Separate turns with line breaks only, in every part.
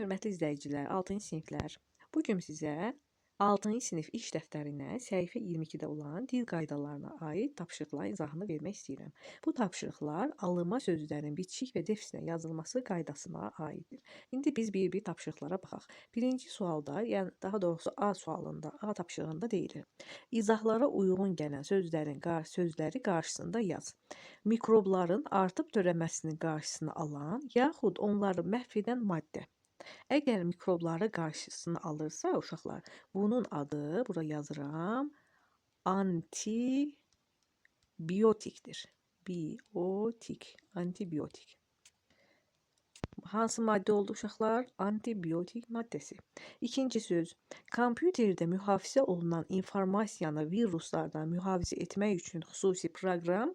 Hörmətli izləyicilər, 6-cı siniflər. Bu gün sizə 6-cı sinif iş dəftərinə səhifə 22-də olan dil qaydalarına aid tapşırıqların izahını vermək istəyirəm. Bu tapşırıqlar alınma sözcüklərin bitişik və defislə yazılması qaydasına aiddir. İndi biz bir-bir tapşırıqlara baxaq. Birinci sualda, yəni daha doğrusu A sualında, A tapşırığında deyilir. İzahlara uyğun gələn sözləri qarşısında yaz. Mikrobların artıb törəməsinin qarşısını alan, yaxud onları məhv edən maddə. Əgər mikrobları qarşısını alırsa uşaqlar, bunun adı, bura yazıram, antibiotikdir. Antibiotik. Hansı maddə oldu uşaqlar? Antibiotik maddəsi. İkinci söz, kompüterdə mühafizə olunan informasiyanı viruslardan mühafizə etmək üçün xüsusi proqram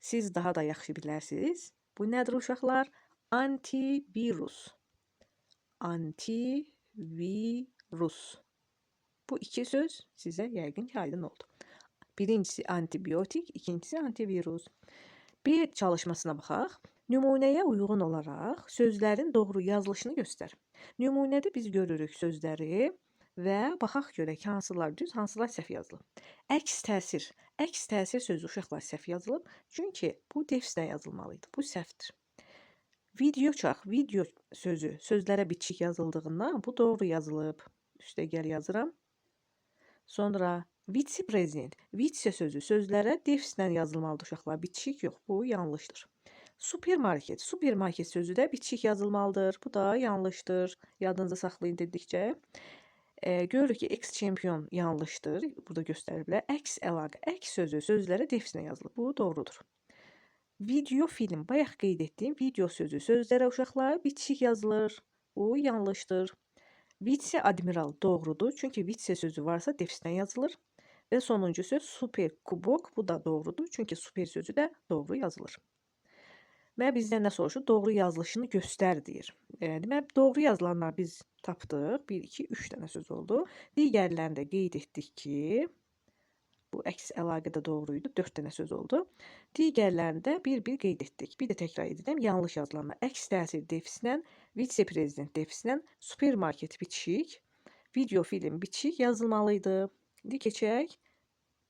siz daha da yaxşı bilərsiniz. Bu nədir uşaqlar? Antivirus. Antivirus. Bu iki söz sizə yəqin ki, aydın oldu. Birincisi antibiotik, ikincisi antivirus. Bir çalışmasına baxaq. Nümunəyə uyğun olaraq sözlərin doğru yazılışını göstər. Nümunədə biz görürük sözləri və baxaq görək hansılar düz, hansılar səhv yazılıb. Əks təsir. Əks təsir sözü uşaqlar səhv yazılıb. Çünki bu defislə yazılmalıydı. Bu səhvdir. Video çax, video sözü sözlərə bitişik yazıldığından bu doğru yazılıb. Üstə gəl yazıram. Sonra vitse-prezident, vitse sözü sözlərə defislə yazılmalıdır uşaqlar. Bitişik yox, bu yanlışdır. Supermarket, supermarket sözü də bitişik yazılmalıdır. Bu da yanlışdır. Yadınıza saxlayın dedikcə. Görürük ki, ex-çempion yanlışdır. Burada göstəriblər. Əks əlaqə, əks sözü sözlərə defislə yazılıb. Bu doğrudur. Video film, bayaq qeyd etdiyim video sözü sözlərə uşaqlar bitişik yazılır. Bu yanlışdır. Vitse admiral doğrudur. Çünki vitse sözü varsa defislə yazılır. Və sonuncu söz super kubok. Bu da doğrudur. Çünki super sözü də doğru yazılır. Və bizdən nə soruşur? Doğru yazılışını göstər deyir. Deməli, doğru yazılanlar biz tapdıq. 1, 2, 3 dənə söz oldu. Digərlərində qeyd etdik ki, bu əks əlaqə də doğruydu. 4 dənə söz oldu. Digərlərində bir-bir qeyd etdik. Bir də təkrar edirəm. Yanlış yazılanlar əks təsir defislə, vitse-prezident defislə, supermarket bitişik, video film bitişik yazılmalıydı. İndi keçək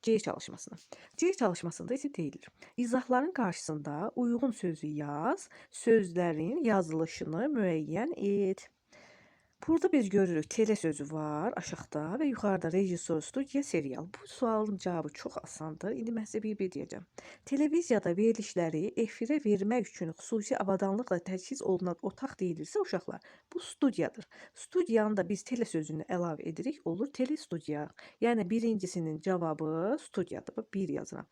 C çalışmasına. C çalışmasında isə deyilir. İzahların qarşısında uyğun sözü yaz, sözlərin yazılışını müəyyən et. Burada biz görürük tele sözü var aşağıda və yuxarıda rejissor, studiya, serial. Bu sualın cavabı çox asandır. İndi mən sizə bir-bir deyəcəm. Televiziyada verilişləri efirə vermək üçün xüsusi avadanlıqla təchiz olunan otaq deyilirsə uşaqlar, bu studiyadır. Studiyanı da biz tele sözünü əlavə edirik, olur telestudiya. Yəni birincisinin cavabı studiyadır. Bax, 1 yazıram.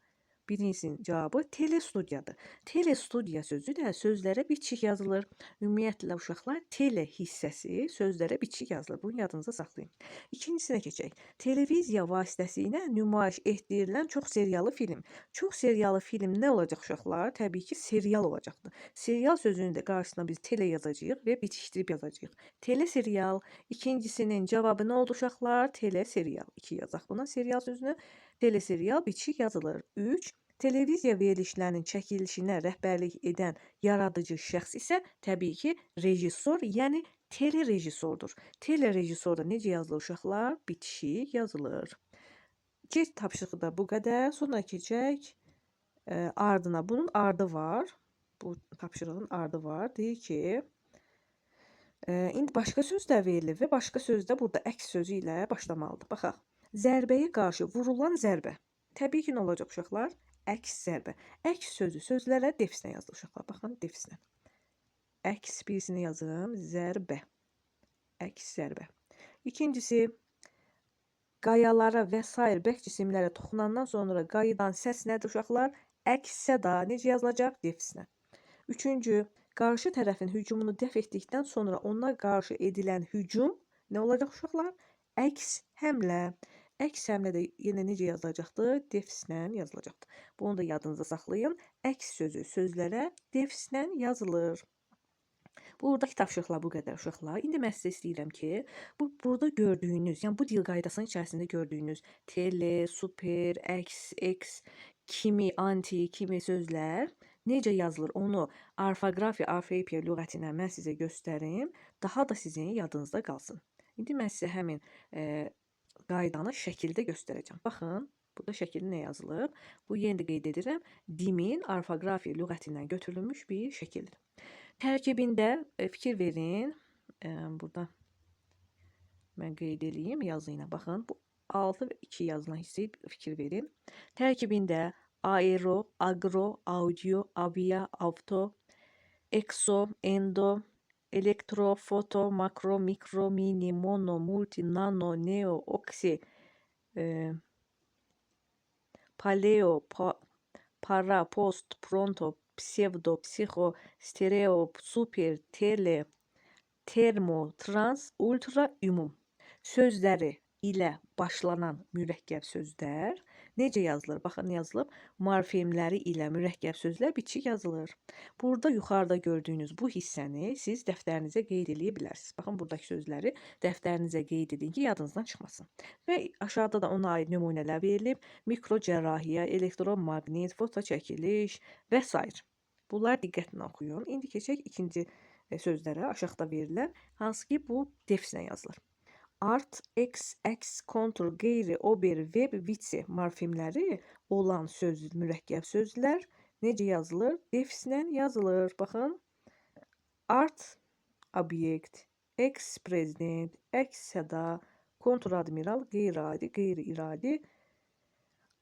Birincisinin cavabı telestudiyadır. Telestudiya sözü də sözlərə bitişik yazılır. Ümumiyyətlə uşaqlar tele hissəsi sözlərə bitişik yazılır. Bunu yadınıza saxlayın. İkincisinə keçək. Televiziya vasitəsilə nümayiş etdirilən çox seriyalı film. Çox seriyalı film nə olacaq uşaqlar? Təbii ki, serial olacaqdır. Serial sözünün də qarşısına biz tele yazacağıq və bitişdirib yazacağıq. Teleserial. İkincisinin cavabı nə oldu uşaqlar? Teleserial. 2 yazaq buna serial sözünü. Teleserial bitişik yazılır. 3. Televiziya verilişlərinin çəkilişinə rəhbərlik edən yaradıcı şəxs isə təbii ki, rejissor, yəni telerejissordur. Telerejissorda necə yazılır uşaqlar? Bitişik yazılır. C tapşırığı da bu qədər. Sonra keçək ardına. Bunun ardı var. Bu tapşırığın ardı var. Deyir ki, indi başqa söz də verilir və başqa söz də burada əks sözü ilə başlamalıdır. Baxaq. Zərbəyə qarşı vurulan zərbə. Təbii ki, nə olacaq uşaqlar? Əks zərbə. Əks sözü sözlərə defislə yazılır uşaqlar. Baxın, defislə. Əks birisini yazım. Zərbə. Əks zərbə. İkincisi, qayalara və sair bərk cisimlərə toxunandan sonra qayıdan səs nədir uşaqlar? Əks səda. Necə yazılacaq? Defislə. Üçüncü, qarşı tərəfin hücumunu dəf etdikdən sonra ona qarşı edilən hücum nə olacaq uşaqlar? Əks həmlə. Əks həmlə də yenə necə yazılacaqdır? Defislə yazılacaqdır. Bunu da yadınıza saxlayın. Əks sözü sözlərə defislə yazılır. Buradakı tapşırıqlar bu qədər uşaqlar. İndi mən sizə istəyirəm ki, burada gördüyünüz, yəni bu dil qaydasının içərisində gördüyünüz tele, super, əks, eks, kimi, anti, kimi sözlər necə yazılır onu orfoqrafiya, orfoepiya lüğətindən mən sizə göstərim, daha da sizin yadınızda qalsın. İndi mən sizə həmin qaydanı şəkildə göstərəcəm. Baxın, burada şəkildə nə yazılıb? Bu yenə də qeyd edirəm, DİM-in orfoqrafiya lüğətindən götürülmüş bir şəkildir. Tərkibində fikir verin. Burada mən qeyd edeyim yazı ilə. Baxın, bu 6 və 2 yazılan hissəyə fikir verin. Tərkibində aero, agro, audio, avia, avto, exo, endo, elektro, foto, makro, mikro, mini, mono, multi, nano, neo, oksi, paleo, para, post, pronto, psevdo, psixo, stereo, super, tele, termo, trans, ultra, ümum sözləri ilə başlanan mürəkkəb sözlər necə yazılır? Baxın, yazılıb. Morfemləri ilə mürəkkəb sözlər bitişik yazılır. Burada yuxarıda gördüyünüz bu hissəni siz dəftərinizə qeyd edə bilərsiniz. Baxın, buradakı sözləri dəftərinizə qeyd edin ki, yadınızdan çıxmasın. Və aşağıda da ona aid nümunələr verilib. Mikrocərrahiyyə, elektromaqnit, foto çəkiliş və s. Bunlar diqqətlə oxuyun. İndi keçək ikinci sözlərə, aşağıda verilən, hansı ki bu defislə yazılır. Art, ex, ex, kontur, qeyri, ober, web, vice morfemləri olan mürəkkəb sözlər necə yazılır? Defislə yazılır. Baxın, art, obyekt, ex, prezident, ex, səda, kontur, admiral, qeyri-adi, qeyri-iradi,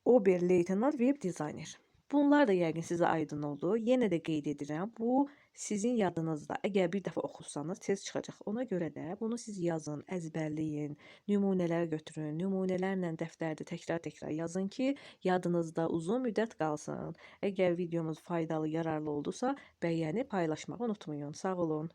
ober, leytenant, web dizayner. Bunlar da yəqin sizə aydın oldu. Yenə də qeyd edirəm, bu sizin yadınızda. Əgər bir dəfə oxusanız tez çıxacaq. Ona görə də bunu siz yazın, əzbərləyin, nümunələr götürün, nümunələrlə dəftərdə təkrar-təkrar yazın ki, yadınızda uzun müddət qalsın. Əgər videomuz faydalı, yararlı oldusa, bəyənib paylaşmağı unutmayın. Sağ olun.